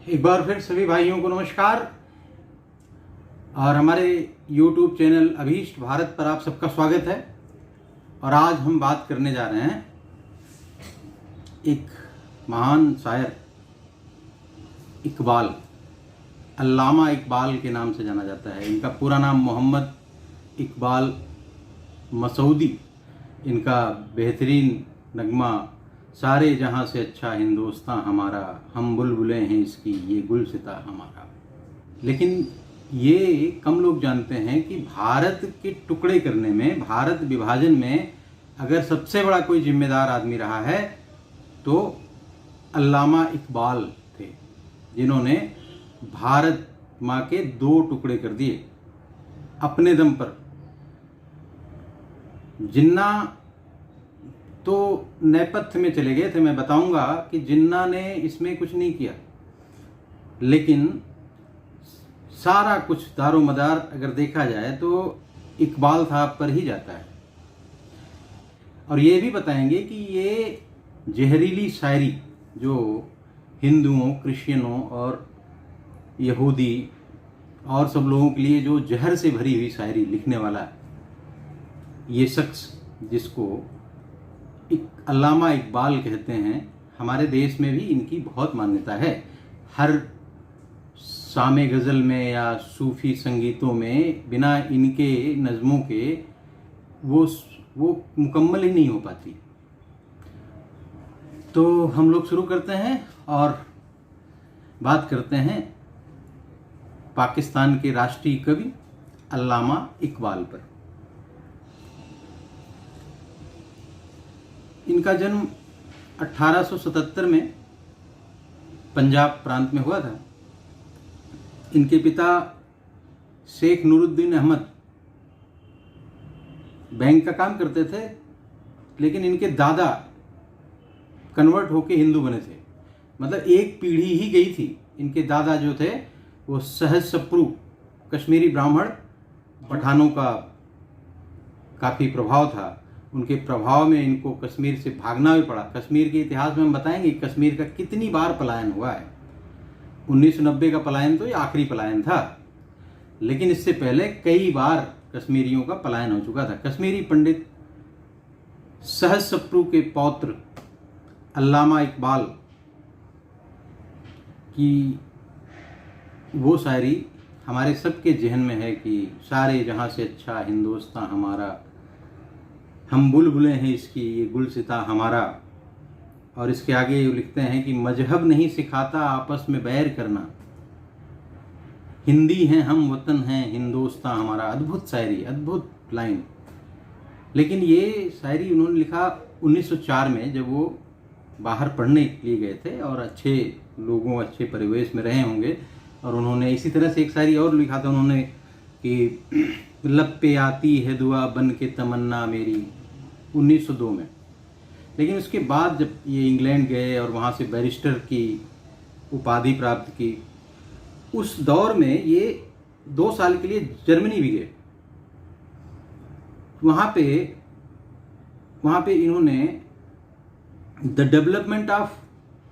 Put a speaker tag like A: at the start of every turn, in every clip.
A: एक बार फिर सभी भाइयों को नमस्कार। और हमारे YouTube चैनल अभीष्ट भारत पर आप सबका स्वागत है। और आज हम बात करने जा रहे हैं एक महान शायर इकबाल, अल्लामा इकबाल के नाम से जाना जाता है। इनका पूरा नाम मोहम्मद इकबाल मसूदी। इनका बेहतरीन नगमा सारे जहाँ से अच्छा हिंदुस्तान हमारा, हम बुलबुलें हैं इसकी ये गुलसिता हमारा। लेकिन ये कम लोग जानते हैं कि भारत के टुकड़े करने में, भारत विभाजन में अगर सबसे बड़ा कोई जिम्मेदार आदमी रहा है तो अल्लामा इकबाल थे, जिन्होंने भारत माँ के 2 टुकड़े कर दिए अपने दम पर। जिन्ना तो नेपथ्य में चले गए थे। मैं बताऊंगा कि जिन्ना ने इसमें कुछ नहीं किया, लेकिन सारा कुछ दारोमदार अगर देखा जाए तो इकबाल साहब पर ही जाता है। और ये भी बताएंगे कि ये जहरीली शायरी जो हिंदुओं, क्रिश्चियनों और यहूदी और सब लोगों के लिए जो जहर से भरी हुई शायरी लिखने वाला है, ये शख्स जिसको अल्लामा इकबाल कहते हैं, हमारे देश में भी इनकी बहुत मान्यता है। हर शामे गज़ल में या सूफ़ी संगीतों में बिना इनके नज़मों के वो मुकम्मल ही नहीं हो पाती। तो हम लोग शुरू करते हैं और बात करते हैं पाकिस्तान के राष्ट्रीय कवि अल्लामा इकबाल पर। इनका जन्म 1877 में पंजाब प्रांत में हुआ था। इनके पिता शेख नूरुद्दीन अहमद बैंक का काम करते थे, लेकिन इनके दादा कन्वर्ट होके हिंदू बने थे। मतलब एक पीढ़ी ही गई थी। इनके दादा जो थे वो सहज सप्रू कश्मीरी ब्राह्मण, पठानों का काफ़ी प्रभाव था। उनके प्रभाव में इनको कश्मीर से भागना भी पड़ा। कश्मीर के इतिहास में हम बताएंगे कि कश्मीर का कितनी बार पलायन हुआ है। 1990 का पलायन तो ये आखिरी पलायन था, लेकिन इससे पहले कई बार कश्मीरियों का पलायन हो चुका था। कश्मीरी पंडित सहज सप्रू के पौत्र अल्लामा इकबाल की वो शायरी हमारे सबके जहन में है कि सारे जहाँ से अच्छा हिंदुस्तान हमारा, हम बुलबुलें हैं इसकी ये गुलसिता हमारा। और इसके आगे ये लिखते हैं कि मजहब नहीं सिखाता आपस में बैर करना, हिंदी हैं हम, वतन हैं हिंदुस्तान हमारा। अद्भुत शायरी, अद्भुत लाइन। लेकिन ये शायरी उन्होंने लिखा 1904 में, जब वो बाहर पढ़ने के लिए गए थे और अच्छे लोगों, अच्छे परिवेश में रहे होंगे। और उन्होंने इसी तरह से एक शायरी और लिखा था उन्होंने कि लब पे आती है दुआ बन के तमन्ना मेरी, 1902 में। लेकिन उसके बाद जब ये इंग्लैंड गए और वहाँ से बैरिस्टर की उपाधि प्राप्त की, उस दौर में ये 2 साल के लिए जर्मनी भी गए। वहाँ पे इन्होंने द डेवलपमेंट ऑफ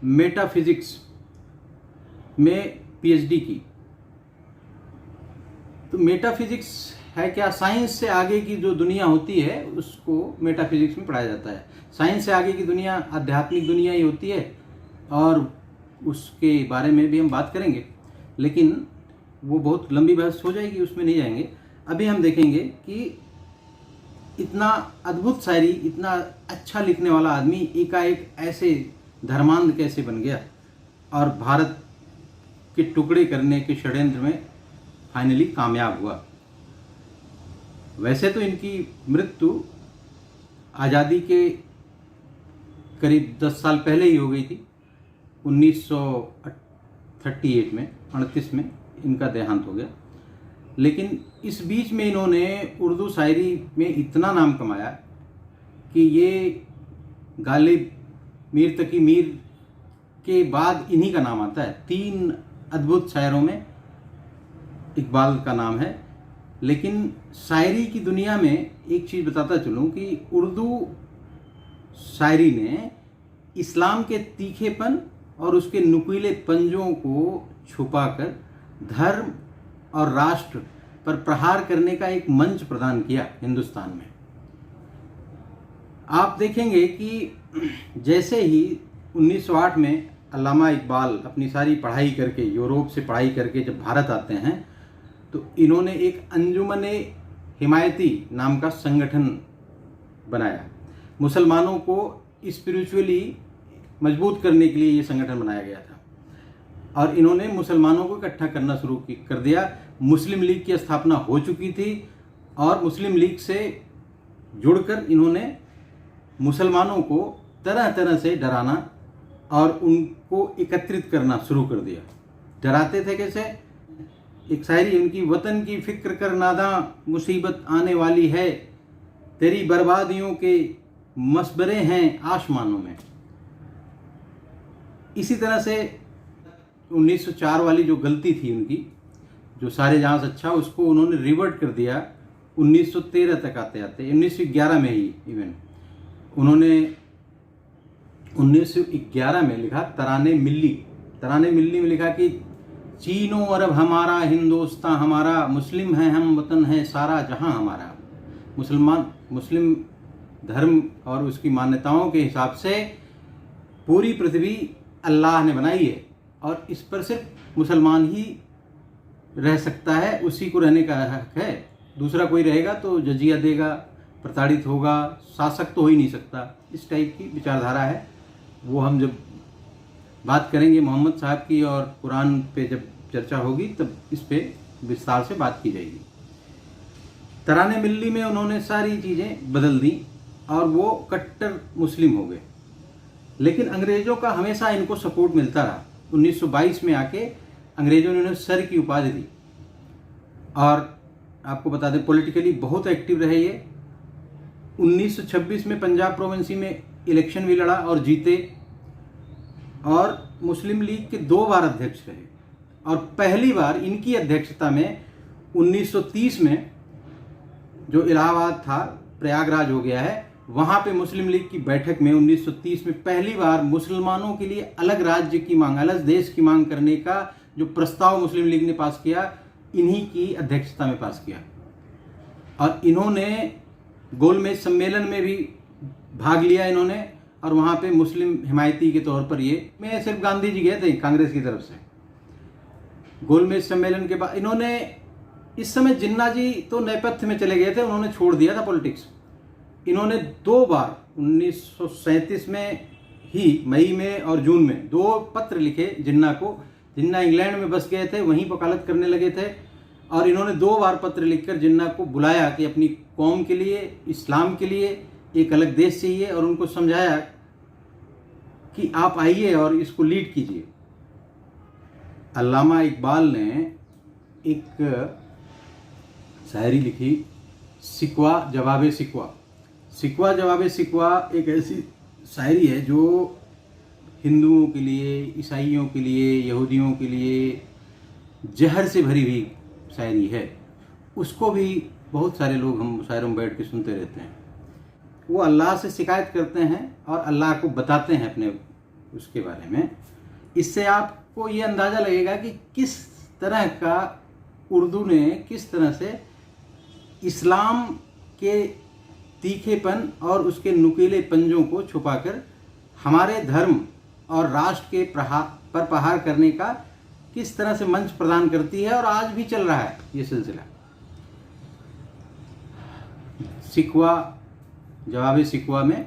A: मेटाफिजिक्स में पीएचडी की। तो मेटाफिजिक्स है क्या? साइंस से आगे की जो दुनिया होती है उसको मेटाफिजिक्स में पढ़ाया जाता है। साइंस से आगे की दुनिया आध्यात्मिक दुनिया ही होती है, और उसके बारे में भी हम बात करेंगे, लेकिन वो बहुत लंबी बहस हो जाएगी, उसमें नहीं जाएंगे। अभी हम देखेंगे कि इतना अद्भुत शायरी, इतना अच्छा लिखने वाला आदमी एकाएक ऐसे धर्मांध कैसे बन गया और भारत के टुकड़े करने के षड्यंत्र में फाइनली कामयाब हुआ। वैसे तो इनकी मृत्यु आज़ादी के करीब 10 साल पहले ही हो गई थी। 1938 में, 38 में इनका देहांत हो गया। लेकिन इस बीच में इन्होंने उर्दू शायरी में इतना नाम कमाया कि ये गालिब, मीर तकी मीर के बाद इन्हीं का नाम आता है। 3 अद्भुत शायरों में इकबाल का नाम है। लेकिन शायरी की दुनिया में एक चीज़ बताता चलूँ कि उर्दू शायरी ने इस्लाम के तीखेपन और उसके नुकीले पंजों को छुपाकर धर्म और राष्ट्र पर प्रहार करने का एक मंच प्रदान किया हिंदुस्तान में। आप देखेंगे कि जैसे ही 1908 में अल्लामा इकबाल अपनी सारी पढ़ाई करके, यूरोप से पढ़ाई करके जब भारत आते हैं, तो इन्होंने एक अंजुमन हिमायती नाम का संगठन बनाया। मुसलमानों को स्पिरिचुअली मजबूत करने के लिए ये संगठन बनाया गया था और इन्होंने मुसलमानों को इकट्ठा करना शुरू कर दिया। मुस्लिम लीग की स्थापना हो चुकी थी और मुस्लिम लीग से जुड़कर इन्होंने मुसलमानों को तरह तरह से डराना और उनको एकत्रित करना शुरू कर दिया। डराते थे कैसे? एक शायरी उनकी, वतन की फिक्र कर नादा मुसीबत आने वाली है, तेरी बर्बादियों के मसबरे हैं आसमानों में। इसी तरह से 1904 वाली जो गलती थी उनकी, जो सारे जहां से अच्छा, उसको उन्होंने रिवर्ट कर दिया 1913 तक आते आते। 1911 में ही इवन उन्होंने 1911 में लिखा तराने मिल्ली। तराने मिल्ली में लिखा कि चीनो अरब हमारा, हिंदुस्तान हमारा, मुस्लिम है हम, वतन है सारा जहां हमारा। मुस्लिम धर्म और उसकी मान्यताओं के हिसाब से पूरी पृथ्वी अल्लाह ने बनाई है और इस पर सिर्फ मुसलमान ही रह सकता है, उसी को रहने का हक है। दूसरा कोई रहेगा तो जजिया देगा, प्रताड़ित होगा, शासक तो हो ही नहीं सकता। इस टाइप की विचारधारा है। वो हम जब बात करेंगे मोहम्मद साहब की और कुरान पे जब चर्चा होगी तब इस पे विस्तार से बात की जाएगी। तराने मिल्ली में उन्होंने सारी चीज़ें बदल दी और वो कट्टर मुस्लिम हो गए। लेकिन अंग्रेज़ों का हमेशा इनको सपोर्ट मिलता रहा। 1922 में आके अंग्रेज़ों ने उन्हें सर की उपाधि दी और आपको बता दें पॉलिटिकली बहुत एक्टिव रहे ये। 1926 में पंजाब प्रोविंसी में इलेक्शन भी लड़ा और जीते और मुस्लिम लीग के 2 बार अध्यक्ष रहे। और पहली बार इनकी अध्यक्षता में 1930 में जो इलाहाबाद था, प्रयागराज हो गया है, वहाँ पे मुस्लिम लीग की बैठक में 1930 में पहली बार मुसलमानों के लिए अलग राज्य की मांग, अलग देश की मांग करने का जो प्रस्ताव मुस्लिम लीग ने पास किया, इन्हीं की अध्यक्षता में पास किया। और इन्होंने गोलमेज सम्मेलन में भी भाग लिया इन्होंने और वहाँ पे मुस्लिम हिमायती के तौर पर ये में सिर्फ गांधी जी गए थे कांग्रेस की तरफ से। गोलमेज सम्मेलन के बाद इन्होंने, इस समय जिन्ना जी तो नेपथ्य में चले गए थे, उन्होंने छोड़ दिया था पॉलिटिक्स। इन्होंने 2 बार 1937 में ही मई में और जून में 2 पत्र लिखे जिन्ना को। जिन्ना इंग्लैंड में बस गए थे, वहीं वकालत करने लगे थे और इन्होंने 2 बार पत्र लिखकर जिन्ना को बुलाया कि अपनी कौम के लिए, इस्लाम के लिए एक अलग देश चाहिए और उनको समझाया कि आप आइए और इसको लीड कीजिए। अल्लामा इकबाल ने एक शायरी लिखी, सिकवा जवाबे सिकवा। सिकवा जवाबे सिकवा एक ऐसी शायरी है जो हिंदुओं के लिए, ईसाइयों के लिए, यहूदियों के लिए जहर से भरी हुई शायरी है। उसको भी बहुत सारे लोग हम शायरों में बैठ के सुनते रहते हैं। वो अल्लाह से शिकायत करते हैं और अल्लाह को बताते हैं अपने उसके बारे में। इससे आपको ये अंदाज़ा लगेगा कि किस तरह का उर्दू ने किस तरह से इस्लाम के तीखेपन और उसके नुकीले पंजों को छुपाकर हमारे धर्म और राष्ट्र के पर प्रहार करने का किस तरह से मंच प्रदान करती है। और आज भी चल रहा है ये सिलसिला। सिकवा जवाब सिकवा में,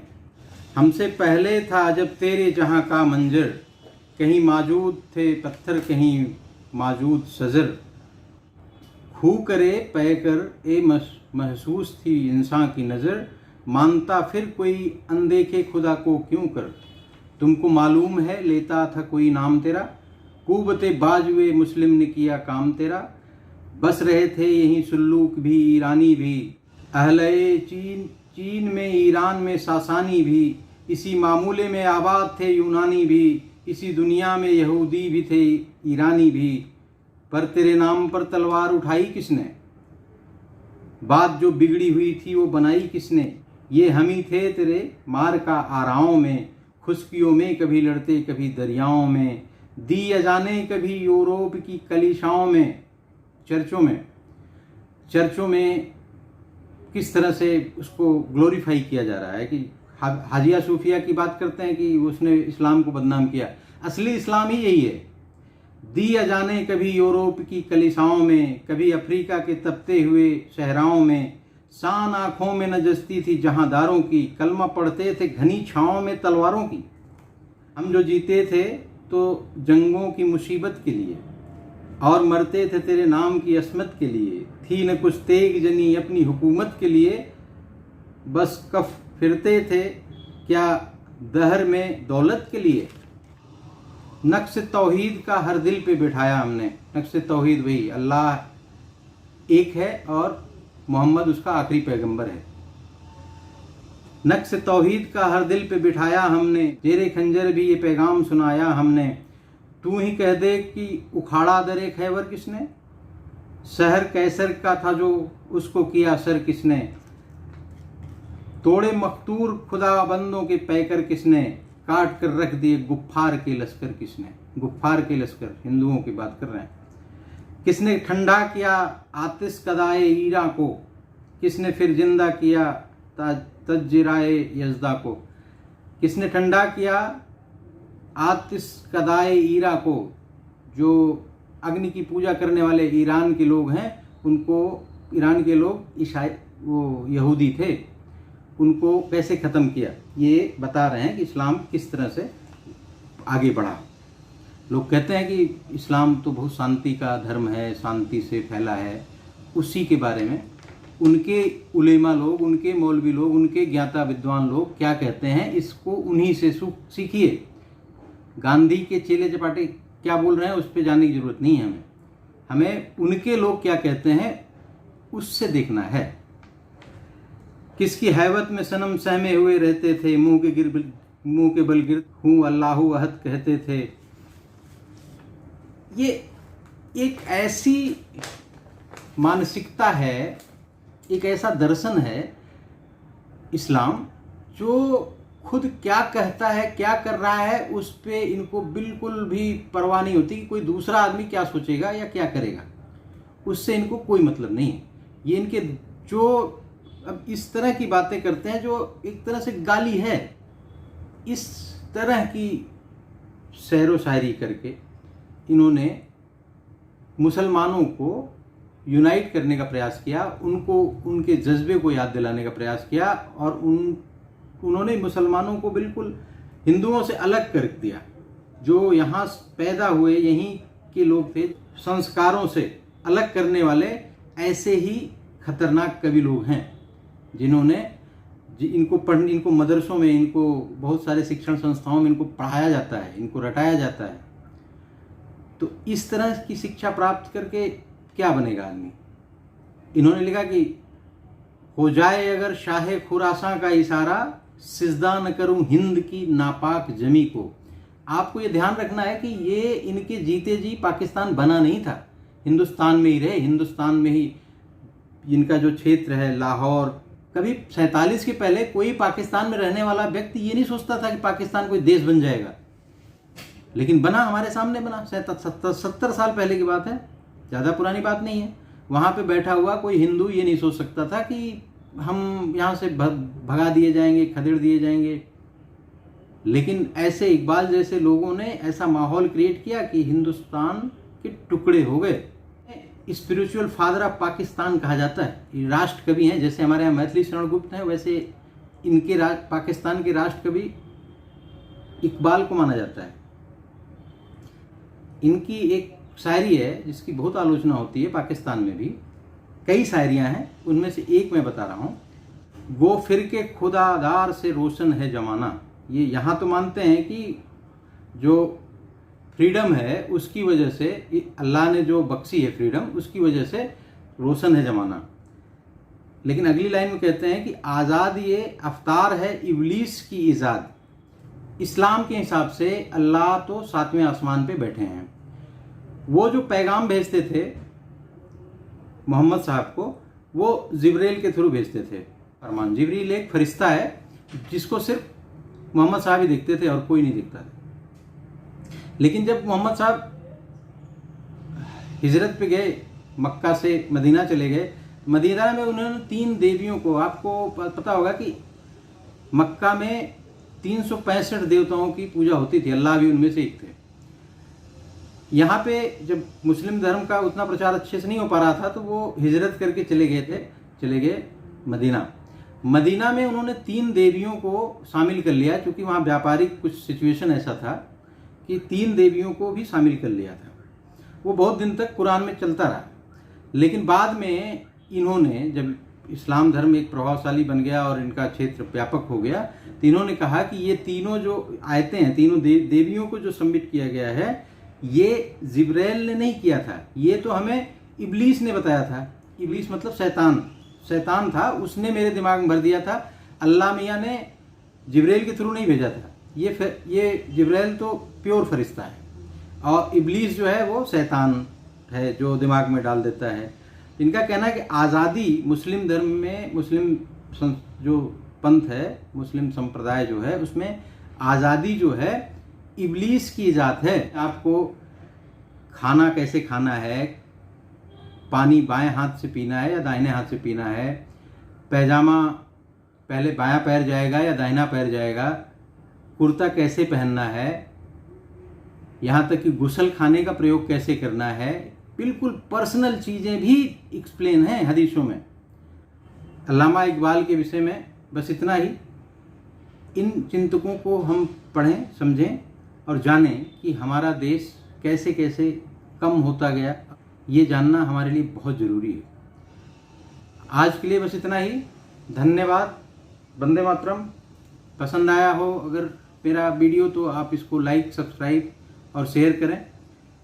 A: हमसे पहले था जब तेरे जहाँ का मंजर, कहीं मौजूद थे पत्थर कहीं मौजूद सजर, खू करे पै कर ए महसूस थी इंसान की नज़र, मानता फिर कोई अनदेखे खुदा को क्यों कर, तुमको मालूम है लेता था कोई नाम तेरा, कुबते बाजुए मुस्लिम ने किया काम तेरा, बस रहे थे यहीं सुल्लूक भी ईरानी भी, अहले चीन में ईरान में सासानी भी, इसी मामूले में आबाद थे यूनानी भी, इसी दुनिया में यहूदी भी थे ईरानी भी, पर तेरे नाम पर तलवार उठाई किसने, बात जो बिगड़ी हुई थी वो बनाई किसने, ये हम ही थे तेरे मार का आराओं में, खुश्कियों में कभी लड़ते कभी दरियाओं में, दी अजाने कभी यूरोप की कलीसियाओं में। चर्चों में किस तरह से उसको ग्लोरीफाई किया जा रहा है कि हाजिया सूफिया की बात करते हैं कि उसने इस्लाम को बदनाम किया। असली इस्लाम ही यही है। दी अजाने कभी यूरोप की कलीसियाओं में, कभी अफ्रीका के तपते हुए सहराओं में, शान आँखों में नजस्ती थी जहांदारों की, कलमा पढ़ते थे घनी छाँव में तलवारों की। हम जो जीते थे तो जंगों की मुसीबत के लिए, और मरते थे तेरे नाम की असमत के लिए। थी न कुछ तेग जनी अपनी हुकूमत के लिए, बस कफ फिरते थे क्या दहर में दौलत के लिए। नक्श तौहीद का हर दिल पे बिठाया हमने। नक्श तौहीद वही अल्लाह एक है और मोहम्मद उसका आखिरी पैगंबर है। नक्श तौहीद का हर दिल पे बिठाया हमने, तेरे खंजर भी ये पैगाम सुनाया हमने। तू ही कह दे कि उखाड़ा दरे खैबर किसने, शहर कैसर का था जो उसको किया सर किसने। तोड़े मखतूर खुदा बंदों के पैकर किसने, काट कर रख दिए गुफ्फार के लश्कर किसने। गुफ्फार के लश्कर हिंदुओं की बात कर रहे हैं। किसने ठंडा किया आतिश कदाए ईरा को, किसने फिर जिंदा किया तज्जिराए यज़दा को। किसने ठंडा किया आतिश कदाए ईरा को, जो अग्नि की पूजा करने वाले ईरान के लोग हैं उनको, ईरान के लोग ईसाई वो यहूदी थे, उनको कैसे ख़त्म किया। ये बता रहे हैं कि इस्लाम किस तरह से आगे बढ़ा। लोग कहते हैं कि इस्लाम तो बहुत शांति का धर्म है, शांति से फैला है। उसी के बारे में उनके उलेमा लोग, उनके मौलवी लोग, उनके ज्ञाता विद्वान लोग क्या कहते हैं, इसको उन्हीं से सीखिए। गांधी के चेले चपाटे क्या बोल रहे हैं उस पर जाने की जरूरत नहीं है हमें। हमें उनके लोग क्या कहते हैं उससे देखना है। किसकी हैबत में सनम सहमे हुए रहते थे, मुंह के बल गिर हूँ अल्लाहु अहद कहते थे। ये एक ऐसी मानसिकता है, एक ऐसा दर्शन है इस्लाम, जो खुद क्या कहता है, क्या कर रहा है, उस पे इनको बिल्कुल भी परवाह नहीं होती कि कोई दूसरा आदमी क्या सोचेगा या क्या करेगा। उससे इनको कोई मतलब नहीं है। ये इनके जो अब इस तरह की बातें करते हैं जो एक तरह से गाली है, इस तरह की शेरो शायरी करके इन्होंने मुसलमानों को यूनाइट करने का प्रयास किया, उनको उनके जज्बे को याद दिलाने का प्रयास किया, और उन्होंने मुसलमानों को बिल्कुल हिंदुओं से अलग कर दिया। जो यहाँ पैदा हुए, यहीं के लोग थे, संस्कारों से अलग करने वाले ऐसे ही खतरनाक कवि लोग हैं जिन्होंने इनको मदरसों में, इनको बहुत सारे शिक्षण संस्थाओं में इनको पढ़ाया जाता है, इनको रटाया जाता है। तो इस तरह की शिक्षा प्राप्त करके क्या बनेगा आदमी। इन्होंने लिखा कि हो जाए अगर शाहे खुरासां का इशारा, सिजदा न करूं हिंद की नापाक जमी को। आपको ये ध्यान रखना है कि ये इनके जीते जी पाकिस्तान बना नहीं था, हिंदुस्तान में ही रहे। हिंदुस्तान में ही इनका जो क्षेत्र है लाहौर, कभी 47 के पहले कोई पाकिस्तान में रहने वाला व्यक्ति ये नहीं सोचता था कि पाकिस्तान कोई देश बन जाएगा, लेकिन बना, हमारे सामने बना। 70 साल पहले की बात है, ज़्यादा पुरानी बात नहीं है। वहाँ पे बैठा हुआ कोई हिंदू ये नहीं सोच सकता था कि हम यहाँ से भगा दिए जाएंगे, खदेड़ दिए जाएंगे। लेकिन ऐसे इकबाल जैसे लोगों ने ऐसा माहौल क्रिएट किया कि हिंदुस्तान के टुकड़े हो गए। स्पिरिचुअल फादर ऑफ पाकिस्तान कहा जाता है। राष्ट्र कवि हैं, जैसे हमारे यहाँ मैथिली शरण गुप्त हैं, वैसे इनके पाकिस्तान के राष्ट्र कवि इकबाल को माना जाता है। इनकी एक शायरी है जिसकी बहुत आलोचना होती है पाकिस्तान में भी। कई शायरियाँ हैं, उनमें से एक मैं बता रहा हूँ। वो फिर के खुदादार से रोशन है जमाना। ये यहाँ तो मानते हैं कि जो फ्रीडम है उसकी वजह से, अल्लाह ने जो बख्शी है फ्रीडम, उसकी वजह से रोशन है ज़माना। लेकिन अगली लाइन में कहते हैं कि आज़ाद ये अफ्तार है इब्लीस की इजाद। इस्लाम के हिसाब से अल्लाह तो 7वें आसमान पे बैठे हैं। वो जो पैगाम भेजते थे मोहम्मद साहब को, वो जिब्रील के थ्रू भेजते थे फरमान। जिब्रील एक फरिश्ता है जिसको सिर्फ मोहम्मद साहब ही दिखते थे और कोई नहीं दिखता था। लेकिन जब मोहम्मद साहब हिजरत पे गए, मक्का से मदीना चले गए, मदीना में उन्होंने 3 देवियों को, आपको पता होगा कि मक्का में 365 देवताओं की पूजा होती थी, अल्लाह भी उनमें से एक थे। यहाँ पे जब मुस्लिम धर्म का उतना प्रचार अच्छे से नहीं हो पा रहा था तो वो हिजरत करके चले गए मदीना। मदीना में उन्होंने 3 देवियों को शामिल कर लिया, क्योंकि वहाँ व्यापारिक कुछ सिचुएशन ऐसा था कि 3 देवियों को भी शामिल कर लिया था। वो बहुत दिन तक कुरान में चलता रहा। लेकिन बाद में इन्होंने, जब इस्लाम धर्म एक प्रभावशाली बन गया और इनका क्षेत्र व्यापक हो गया, तो इन्होंने कहा कि ये तीनों जो आयतें हैं, तीनों देवियों को जो सबमिट किया गया है, ये जिब्राइल ने नहीं किया था, ये तो हमें इब्लीस ने बताया था। इब्लीस मतलब शैतान था, उसने मेरे दिमाग में भर दिया था। अल्लाह मियाँ ने जिब्राइल के थ्रू नहीं भेजा था। ये जिब्राइल तो प्योर फरिश्ता है और इब्लीस जो है वो शैतान है जो दिमाग में डाल देता है। इनका कहना है कि आज़ादी मुस्लिम धर्म में, मुस्लिम जो पंथ है, मुस्लिम संप्रदाय जो है, उसमें आज़ादी जो है इब्लीस की ईजाद है। आपको खाना कैसे खाना है, पानी बाएं हाथ से पीना है या दाहिने हाथ से पीना है, पैजामा पहले बायां पैर जाएगा या दाहिना पैर जाएगा, कुर्ता कैसे पहनना है, यहाँ तक कि गुस्ल खाने का प्रयोग कैसे करना है, बिल्कुल पर्सनल चीज़ें भी एक्सप्लेन हैं हदीसों में। अल्लामा इकबाल के विषय में बस इतना ही। इन चिंतकों को हम पढ़ें, समझें और जानें कि हमारा देश कैसे कैसे कम होता गया, ये जानना हमारे लिए बहुत ज़रूरी है। आज के लिए बस इतना ही। धन्यवाद। वंदे मातरम। पसंद आया हो अगर मेरा वीडियो तो आप इसको लाइक, सब्सक्राइब और शेयर करें।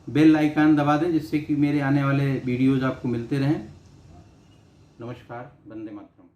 A: बेल आइकन दबा दें जिससे कि मेरे आने वाले वीडियोज़ आपको मिलते रहें। नमस्कार। वंदे मातरम।